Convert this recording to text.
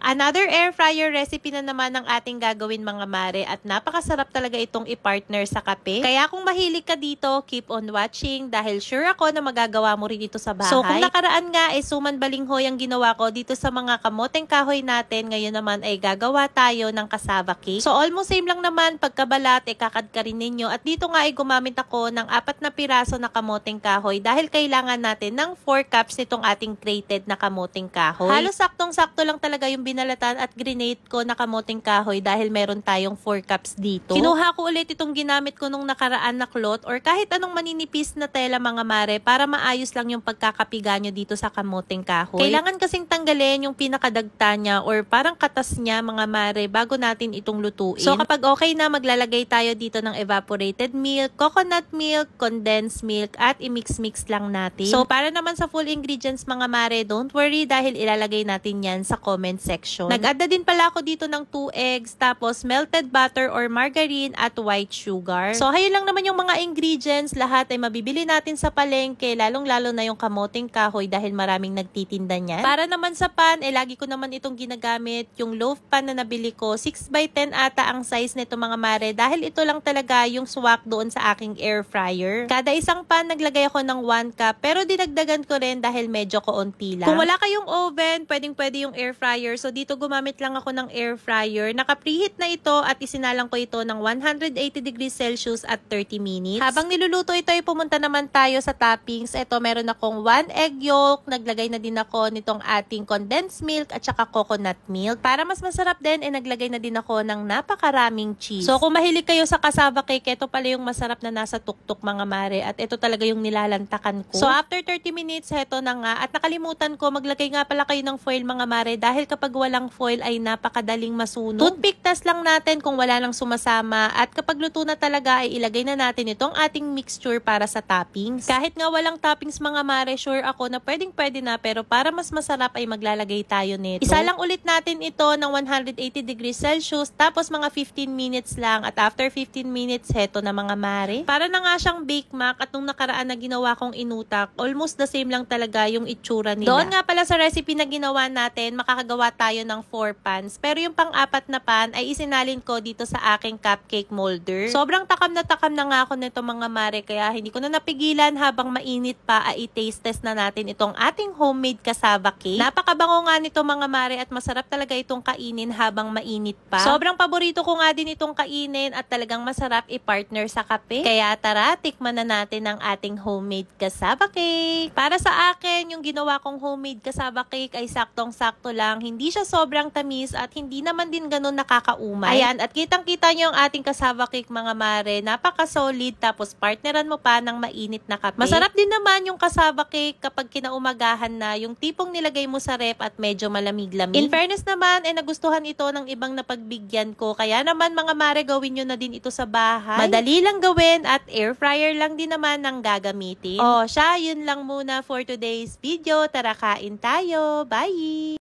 Another air fryer recipe na naman ang ating gagawin mga mare at napakasarap talaga itong i-partner sa kape. Kaya kung mahilig ka dito, keep on watching dahil sure ako na magagawa mo rin ito sa bahay. So kung nakaraan nga suman balinghoy ang ginawa ko dito sa mga kamoteng kahoy natin, ngayon naman ay gagawa tayo ng cassava cake. So almost same lang naman, pagkabalat kakadkarin ninyo at dito nga ay gumamit ako ng 4 na piraso na kamoteng kahoy dahil kailangan natin ng 4 cups nitong ating grated na kamoteng kahoy. Halos saktong-sakto lang talaga yung binalatan at grenade ko na kamoting kahoy dahil meron tayong 4 cups dito. Kinuha ko ulit itong ginamit ko nung nakaraan na cloth or kahit anong maninipis na tela mga mare para maayos lang yung pagkakapiga nyo dito sa kamoting kahoy. Kailangan kasing tanggalin yung pinakadagta niya or parang katas niya mga mare bago natin itong lutuin. So kapag okay na, maglalagay tayo dito ng evaporated milk, coconut milk, condensed milk at i-mix-mix lang natin. So para naman sa full ingredients mga mare, don't worry dahil ilalagay natin yan sa comment section. Nag-add na din pala ako dito ng 2 eggs, tapos melted butter or margarine at white sugar. So ayun lang naman yung mga ingredients, lahat ay mabibili natin sa palengke, lalong-lalo na yung kamoting kahoy dahil maraming nagtitinda niyan. Para naman sa pan, lagi ko naman itong ginagamit, yung loaf pan na nabili ko, 6x10 ata ang size nito mga mare dahil ito lang talaga yung swak doon sa aking air fryer. Kada isang pan naglagay ako ng 1 cup pero dinagdagan ko rin dahil medyo kaunti lang. Kung wala kayong oven, pwedeng-pwede yung air fryer. So dito gumamit lang ako ng air fryer. Naka-preheat na ito at isinalang ko ito ng 180 degrees Celsius at 30 minutes. Habang niluluto ito ay pumunta naman tayo sa toppings. Ito meron akong 1 egg yolk. Naglagay na din ako nitong ating condensed milk at saka coconut milk. Para mas masarap din, naglagay na din ako ng napakaraming cheese. So kung mahilig kayo sa cassava cake, ito pala yung masarap na nasa tuktok mga mare at ito talaga yung nilalantakan ko. So after 30 minutes, heto na nga. At nakalimutan ko, maglagay nga pala kayo ng foil mga mare dahil kapag walang foil ay napakadaling masunog. Toothpick test lang natin kung wala nang sumasama at kapag luto na talaga ay ilagay na natin itong ating mixture para sa toppings. Kahit nga walang toppings mga mare, sure ako na pwedeng-pwede na pero para mas masarap ay maglalagay tayo nito. Isa lang ulit natin ito ng 180 degrees Celsius tapos mga 15 minutes lang at after 15 minutes, heto na mga mare. Para na nga siyang bake mac at nung nakaraan na ginawa kong inutak, almost the same lang talaga yung itsura nila. Doon nga pala sa recipe na ginawa natin, makakagawa tayo ng 4 pans. Pero yung pang-4 na pan ay isinalin ko dito sa aking cupcake molder. Sobrang takam na nga ako nito mga mare kaya hindi ko na napigilan habang mainit pa ay i-taste test na natin itong ating homemade cassava cake. Napakabango nga nito mga mare at masarap talaga itong kainin habang mainit pa. Sobrang paborito ko nga din itong kainin at talagang masarap i-partner sa kape. Kaya tara, tikman na natin ang ating homemade cassava cake. Para sa akin, yung ginawa kong homemade cassava cake ay saktong-sakto lang. Hindi siya sobrang tamis at hindi naman din ganun nakakaumay. Ayan, at kitang-kita nyo ang ating cassava cake mga mare. Napaka-solid tapos partneran mo pa ng mainit na kape. Masarap din naman yung cassava cake kapag kinaumagahan na, yung tipong nilagay mo sa rep at medyo malamig-lamig. In fairness naman, nagustuhan ito ng ibang napagbigyan ko. Kaya naman mga mare, gawin nyo na din ito sa bahay. Madali lang gawin at air fryer lang din naman ang gagamitin. O siya, yun lang muna for today's video. Tara kain tayo. Bye!